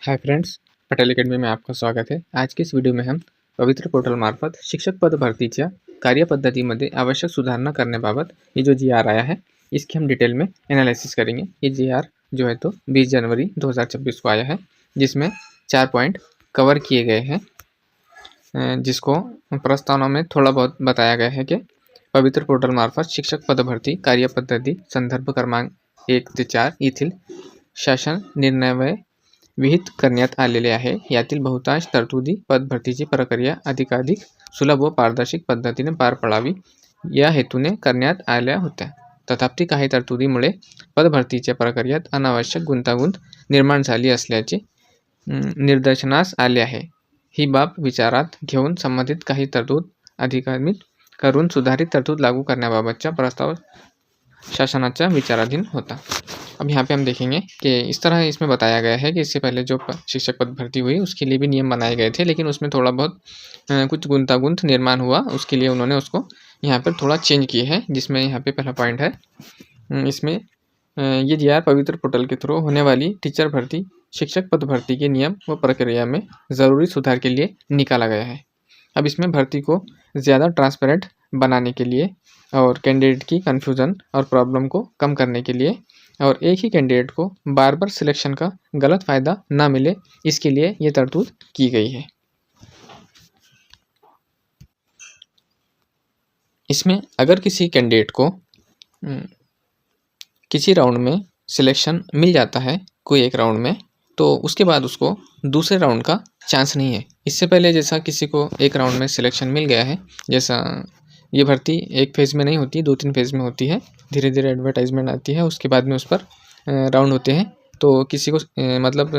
Hi friends, Patel academy में आपका स्वागत है। आज की इस व्हिडिओ में हम पवित्र पोर्टल मार्फत शिक्षक पद भरतीच्या कार्यपद्धतीमध्ये आवश्यक सुधारणा करण्याबाबत ये जो जी.आर. आया है इसकी हम डिटेल में एनालिसिस करेंगे। ये जी.आर. जो है तो 20 जनवरी 2026 को आया है, जिसमें 4 पॉइंट कवर किए गए हैं, जिसको प्रस्तावना में थोड़ा बहुत बताया गया है कि पवित्र पोर्टल मार्फत शिक्षक पद भरती कार्यपद्धती संदर्भ क्रमांक 1 ते 4 येथील शासन निर्णय विहित करण्यात आलेले आहे। यातील बहुतांश तरतुदी पद भरतीची प्रक्रिया अधिकाधिक सुलभ व पारदर्शक पद्धतीने पार पडावी या हेतूने करण्यात आल्या होत्या। तथापि काही तरतुदीमुळे पद भरतीच्या प्रक्रियेत अनावश्यक गुंतागुंत निर्माण झाली असल्याचे निदर्शनास आले आहे। ही बाब विचारात घेऊन संबंधित काही तरतूद अधिकाधिक करून सुधारित तरतूद लागू करण्याबाबतचा प्रस्ताव शासनाच्या विचाराधीन होता। अब यहाँ पे हम देखेंगे कि इस तरह इसमें बताया गया है कि इससे पहले जो शिक्षक पद भर्ती हुई उसके लिए भी नियम बनाए गए थे, लेकिन उसमें थोड़ा बहुत कुछ गुंतागुंत निर्माण हुआ, उसके लिए उन्होंने उसको यहाँ पर थोड़ा चेंज किए हैं। जिसमें यहाँ पे पहला पॉइंट है, इसमें ये जी.आर. पवित्र पोर्टल के थ्रू होने वाली टीचर भर्ती शिक्षक पद भर्ती के नियम व प्रक्रिया में ज़रूरी सुधार के लिए निकाला गया है। अब इसमें भर्ती को ज़्यादा ट्रांसपेरेंट बनाने के लिए और कैंडिडेट की कन्फ्यूज़न और प्रॉब्लम को कम करने के लिए और एक ही कैंडिडेट को बार बार सिलेक्शन का गलत फ़ायदा ना मिले, इसके लिए ये तरतूद की गई है। इसमें अगर किसी कैंडिडेट को किसी राउंड में सिलेक्शन मिल जाता है, कोई एक राउंड में, तो उसके बाद उसको दूसरे राउंड का चांस नहीं है। इससे पहले जैसा किसी को एक राउंड में सिलेक्शन मिल गया है, जैसा ये भर्ती एक फेज़ में नहीं होती, 2-3 फेज़ में होती है। धीरे धीरे एडवर्टाइजमेंट आती है, उसके बाद में उस पर राउंड होते हैं। तो किसी को मतलब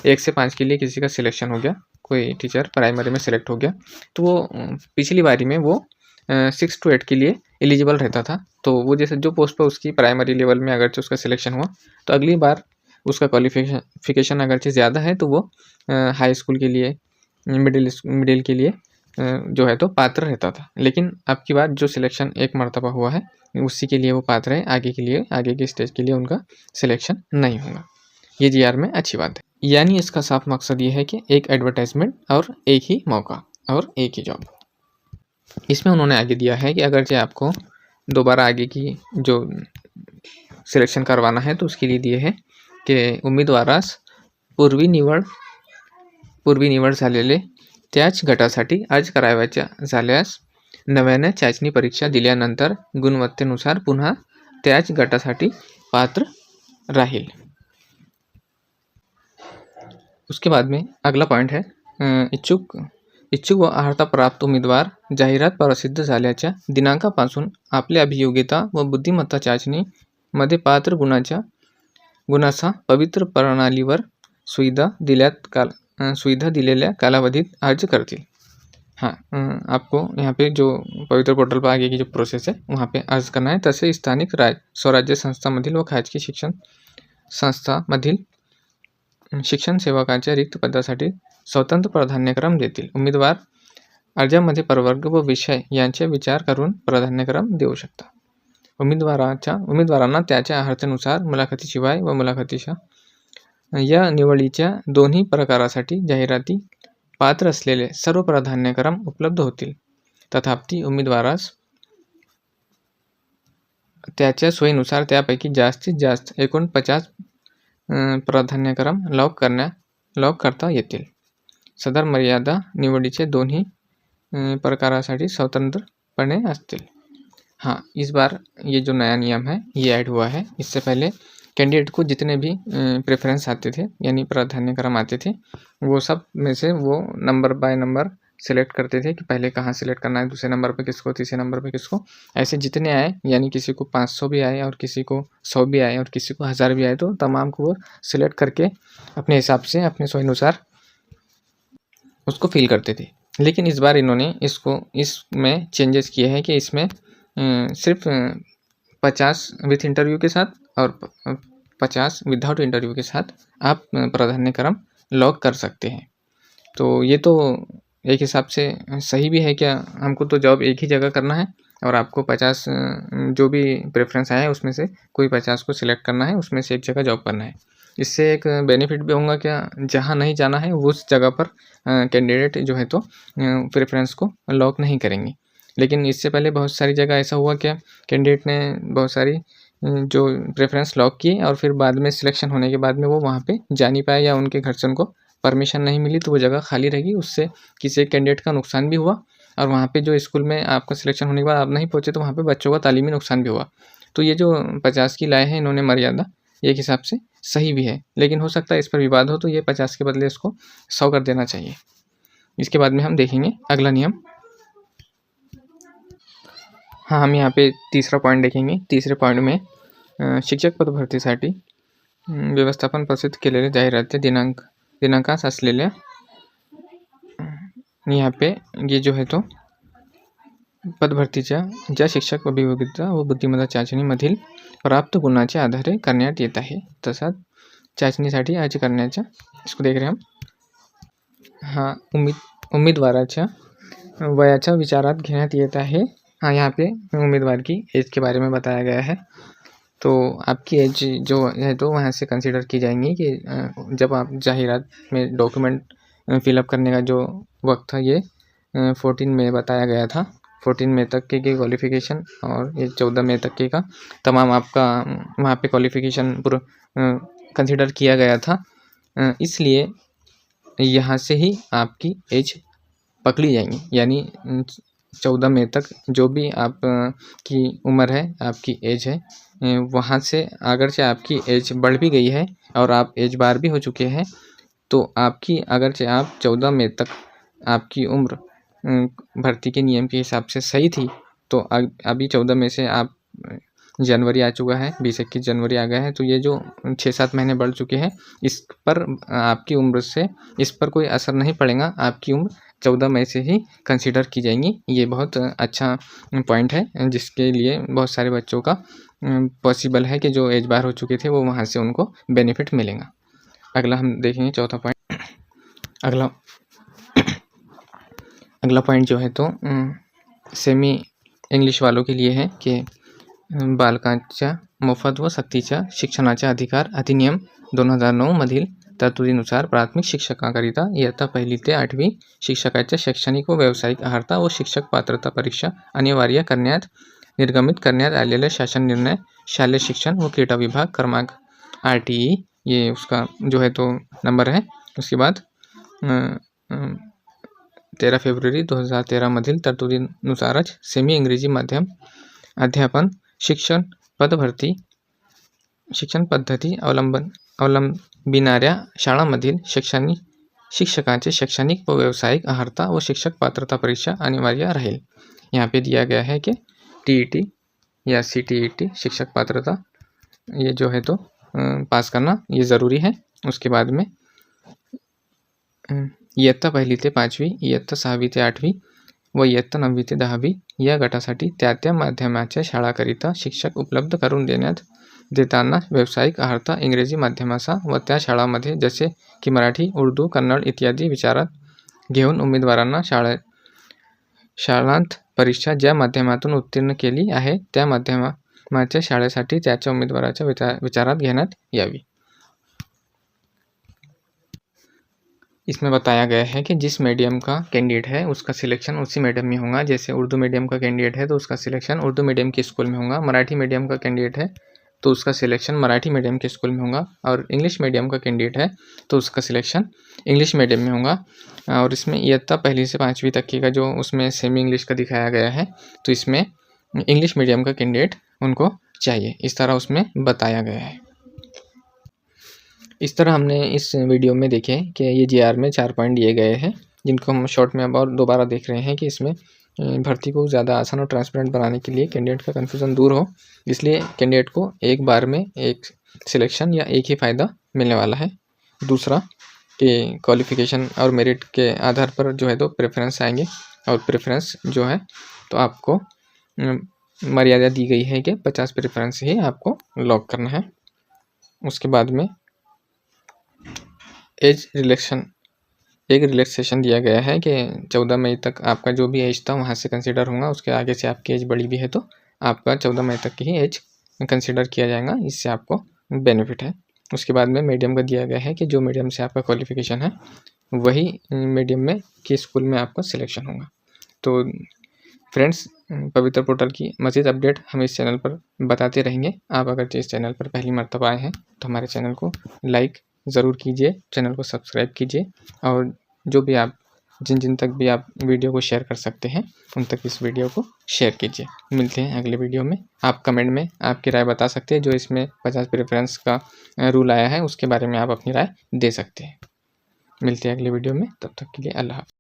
1 से 5 के लिए किसी का सिलेक्शन हो गया, कोई टीचर प्राइमरी में सिलेक्ट हो गया, तो वो पिछली बारी में वो 6 to 8 के लिए एलिजिबल रहता था। तो वो जैसे जो पोस्ट पर उसकी प्राइमरी लेवल में अगरचे उसका सिलेक्शन हुआ, तो अगली बार उसका क्वालिफिकेशन अगरचे ज़्यादा है तो वो हाई स्कूल के लिए, मिडिल के लिए जो है तो पात्र रहता था। लेकिन अब की बार जो सिलेक्शन एक मर्तबा हुआ है उसी के लिए वो पात्र है, आगे के लिए, आगे के स्टेज के लिए उनका सिलेक्शन नहीं होगा। ये जी.आर. में अच्छी बात है। यानी इसका साफ मकसद ये है कि एक एडवर्टाइजमेंट और एक ही मौका और एक ही जॉब। इसमें उन्होंने आगे दिया है कि अगरचे आपको दोबारा आगे की जो सिलेक्शन करवाना है तो उसके लिए दिए है कि उमेदवारास पूर्वी निवड झालेले त्याच गटासाठी अर्ज करावयाच्या झाल्यास नव्याने चाचणी परीक्षा दिल्यानंतर गुणवत्तेनुसार पुन्हा त्याच गटासाठी पात्र राहील। उसके बाद में अगला पॉइंट है, इच्छुक व अर्हता प्राप्त उमेदवार जाहिरात प्रसिद्ध झाल्याच्या दिनांकापासून आपल्या अभियोग्यता व बुद्धिमत्ता चाचणीमध्ये पात्र गुणाचा पवित्र प्रणालीवर सुविधा दिलेल्या कालावधीत अर्ज करतील। हाँ, आपको यहाँ पे जो पवित्र पोर्टल पर आगे की जो प्रोसेस है वहाँ पे अर्ज करना है। तसे स्थानिक स्वराज्य संस्थामधील व खाजगी शिक्षण संस्थामधील शिक्षण सेवकांच्या रिक्त पदासाठी स्वतंत्र प्राधान्यक्रम देतील। उमेदवार अर्जामध्ये प्रवर्ग व विषय यांचे विचार करून प्राधान्यक्रम देऊ शकतात। उमेदवारांना त्याच्या अर्हतेनुसार मुलाखतीशिवाय व मुलाखतीच्या या निवडीच्या दोन्ही प्रकारासाठी जाहिराती पात्र असलेले सर्व प्राधान्यक्रम उपलब्ध होतील। तथापि उमेदवारास त्याच्या सोयीनुसार त्यापैकी जास्तीत जास्त एकूण 50 प्राधान्यक्रम लॉक करता येतील। सदर मर्यादा निवडीचे दोन्ही प्रकारासाठी स्वतंत्रपणे असतील। हाँ, इस बार ये जो नया नियम है ये ऐड हुआ है। इससे पहले कैंडिडेट को जितने भी प्रेफरेंस आते थे यानी प्राधान्यक्रम आते थे, वो सब में से वो नंबर बाय नंबर सिलेक्ट करते थे कि पहले कहाँ सिलेक्ट करना है, दूसरे नंबर पे किसको, तीसरे नंबर पे किसको, ऐसे जितने आए, यानी किसी को 500 भी आए और किसी को 100 भी आए और किसी को 1000 भी आए, तो तमाम को वो सिलेक्ट करके अपने हिसाब से अपने स्वनुसार उसको फिल करते थे। लेकिन इस बार इन्होंने इसमें चेंजेस किए हैं कि इसमें सिर्फ 50 विथ इंटरव्यू के साथ और 50 विदाउट इंटरव्यू के साथ आप प्राधान्यक्रम लॉक कर सकते हैं। तो ये तो एक हिसाब से सही भी है, क्या हमको तो जॉब एक ही जगह करना है और आपको 50 जो भी प्रेफरेंस आया है उसमें से कोई 50 को सिलेक्ट करना है, उसमें से एक जगह जॉब करना है। इससे एक बेनिफिट भी होगा क्या, जहाँ नहीं जाना है उस जगह पर कैंडिडेट जो है तो प्रेफरेंस को लॉक नहीं करेंगे। लेकिन इससे पहले बहुत सारी जगह ऐसा हुआ क्या, कैंडिडेट ने बहुत सारी जो प्रेफरेंस लॉक किए और फिर बाद में सिलेक्शन होने के बाद में वो वहाँ पे जा नहीं पाए या उनके घर से उनको परमिशन नहीं मिली, तो वो जगह खाली रहेगी। उससे किसी एक कैंडिडेट का नुकसान भी हुआ और वहाँ पे जो स्कूल में आपका सिलेक्शन होने के बाद आप नहीं पहुँचे तो वहाँ पे बच्चों का तालीमी नुकसान भी हुआ। तो ये जो 50 की लाए हैं इन्होंने मर्यादा, एक हिसाब से सही भी है, लेकिन हो सकता है इस पर विवाद हो तो ये 50 के बदले इसको 100 कर देना चाहिए। इसके बाद में हम देखेंगे अगला नियम। हाँ, हम यहाँ पे तीसरा पॉइंट देखेंगे। तीसरे पॉइंट में शिक्षक पद भरतीसाठी व्यवस्थापन प्रसिद्ध केलेले जाहिराती दिनांकास असलेल्या यहाँ पे ये जो है तो पदभरतीच्या ज्या शिक्षक अभियोगिता व बुद्धिमत्ता चाचणीमधील प्राप्त गुणाच्या आधारे करण्यात येत आहे, तसाच चाचणीसाठी अर्ज करण्याच्या, इसको देख रहे हैं हम। हाँ, उम्मीदवाराच्या वयाच्या विचारात घेण्यात येत आहे। हाँ, यहाँ पे उम्मीदवार की एज के बारे में बताया गया है। तो आपकी एज जो है तो वहाँ से कंसीडर की जाएंगी कि जब आप जाहिरात में डॉक्यूमेंट फिलअप करने का जो वक्त था ये 14 मई बताया गया था। 14 मई तक के क्वालिफ़िकेशन और ये 14 मई तक के का तमाम आपका वहाँ पे क्वालिफ़िकेशन पूरा कंसीडर किया गया था। इसलिए यहाँ से ही आपकी एज पकड़ी जाएंगी, यानी 14 मई तक जो भी आप की उम्र है, आपकी एज है, वहाँ से अगरचे आपकी एज बढ़ भी गई है और आप एज बार भी हो चुके हैं, तो आपकी अगरचे आप 14 मई तक आपकी उम्र भर्ती के नियम के हिसाब से सही थी, तो अभी 14 मई से आप जनवरी आ चुका है, 20-21 जनवरी आ गया है, तो ये जो 6-7 महीने बढ़ चुके हैं, इस पर आपकी उम्र से इस पर कोई असर नहीं पड़ेगा। आपकी उम्र 14 मई से ही कंसीडर की जाएंगी। ये बहुत अच्छा पॉइंट है जिसके लिए बहुत सारे बच्चों का पॉसिबल है कि जो एज बार हो चुके थे वो वहाँ से उनको बेनिफिट मिलेगा। अगला हम देखेंगे चौथा पॉइंट। अगला पॉइंट जो है तो सेमी इंग्लिश वालों के लिए है कि बालकांच्या मोफत व सक्तीच्या शिक्षणाचा अधिकार अधिनियम 2009 मधील तरतुदीनुसार प्राथमिक शिक्षकांकरिता इयत्ता 1ली ते 8वी शिक्षकाच्या शैक्षणिक व व्यावसायिक अर्हता व शिक्षक पात्रता परीक्षा अनिवार्य करण्यात निर्गमित करण्यात आलेला शासन निर्णय शालेय शिक्षण व क्रीडा विभाग क्रमांक RTE, ये उसका जो है तो नंबर है। उसके बाद 13 फेब्रुवारी 2013 मधील तरतुदीनुसारच सेमी इंग्रजी माध्यम अध्यापन शिक्षण पद्धती अवलंबिणाऱ्या शाळांमधील शिक्षकांचे शैक्षणिक व व्यावसायिक अर्हता व शिक्षक पात्रता परीक्षा अनिवार्य रहेल। यहाँ पे दिया गया है कि TET या CTET शिक्षक पात्रता ये जो है तो पास करना ये ज़रूरी है। उसके बाद में इयत्ता 1ली ते 5वी, इयत्ता 6वी ते 8वी व इयत्ता 9वी ते 10वी या गटासाठी त्या माध्यमाच्या शाळाकरिता शिक्षक उपलब्ध करून देताना व्यावसायिक अर्हता इंग्रजी माध्यमाचा व त्या शाळांमध्ये जसे की मराठी, उर्दू, कन्नड इत्यादी विचारात घेऊन उमेदवारांना शाळांत परीक्षा ज्या माध्यमातून उत्तीर्ण केली आहे त्या माध्यमाच्या शाळेसाठी त्याच्या उमेदवाराच्या विचारात घेण्यात यावी। इसमें बताया गया है कि जिस मीडियम का कैंडिडेट है उसका सिलेक्शन उसी मीडियम में होगा। जैसे उर्दू मीडियम का कैंडिडेट है तो उसका सिलेक्शन उर्दू मीडियम के स्कूल में होगा। मराठी मीडियम का कैंडिडेट है तो उसका सिलेक्शन मराठी मीडियम के स्कूल में होगा। और इंग्लिश मीडियम का कैंडिडेट है तो उसका सिलेक्शन इंग्लिश मीडियम में होगा। और इसमें इयत्ता 1ली से 5वीं तक की का जो उसमें सेमी इंग्लिश का दिखाया गया है तो इसमें इंग्लिश मीडियम का कैंडिडेट उनको चाहिए, इस तरह उसमें बताया गया है। इस तरह हमने इस वीडियो में देखे कि ये GR में 4 पॉइंट दिए गए हैं, जिनको हम शॉर्ट में अब और दोबारा देख रहे हैं कि इसमें भर्ती को ज़्यादा आसान और ट्रांसपेरेंट बनाने के लिए कैंडिडेट का कन्फ्यूज़न दूर हो, इसलिए कैंडिडेट को एक बार में एक सिलेक्शन या एक ही फ़ायदा मिलने वाला है। दूसरा कि क्वालिफ़िकेशन और मेरिट के आधार पर जो है तो प्रेफरेंस आएंगे, और प्रेफरेंस जो है तो आपको मर्यादा दी गई है कि 50 प्रेफरेंस ही आपको लॉक करना है। उसके बाद में एज रिलैक्सेशन दिया गया है कि 14 मई तक आपका जो भी एज था वहाँ से कंसीडर होगा। उसके आगे से आपकी एज बड़ी भी है तो आपका 14 मई तक की ही एज कंसीडर किया जाएगा, इससे आपको बेनिफिट है। उसके बाद में मीडियम का दिया गया है कि जो मीडियम से आपका क्वालिफिकेशन है वही मीडियम में के स्कूल में आपका सिलेक्शन होगा। तो फ्रेंड्स, पवित्र पोर्टल की मज़ीद अपडेट हम इस चैनल पर बताते रहेंगे। आप अगर इस चैनल पर पहली मर्तबा आए हैं तो हमारे चैनल को लाइक ज़रूर कीजिए, चैनल को सब्सक्राइब कीजिए और जो भी आप जिन तक भी आप वीडियो को शेयर कर सकते हैं उन तक इस वीडियो को शेयर कीजिए। मिलते हैं अगले वीडियो में। आप कमेंट में आपकी राय बता सकते हैं, जो इसमें 50 प्रेफरेंस का रूल आया है उसके बारे में आप अपनी राय दे सकते हैं। मिलते हैं अगले वीडियो में, तब तक के लिए अल्लाह हाफ़िज़।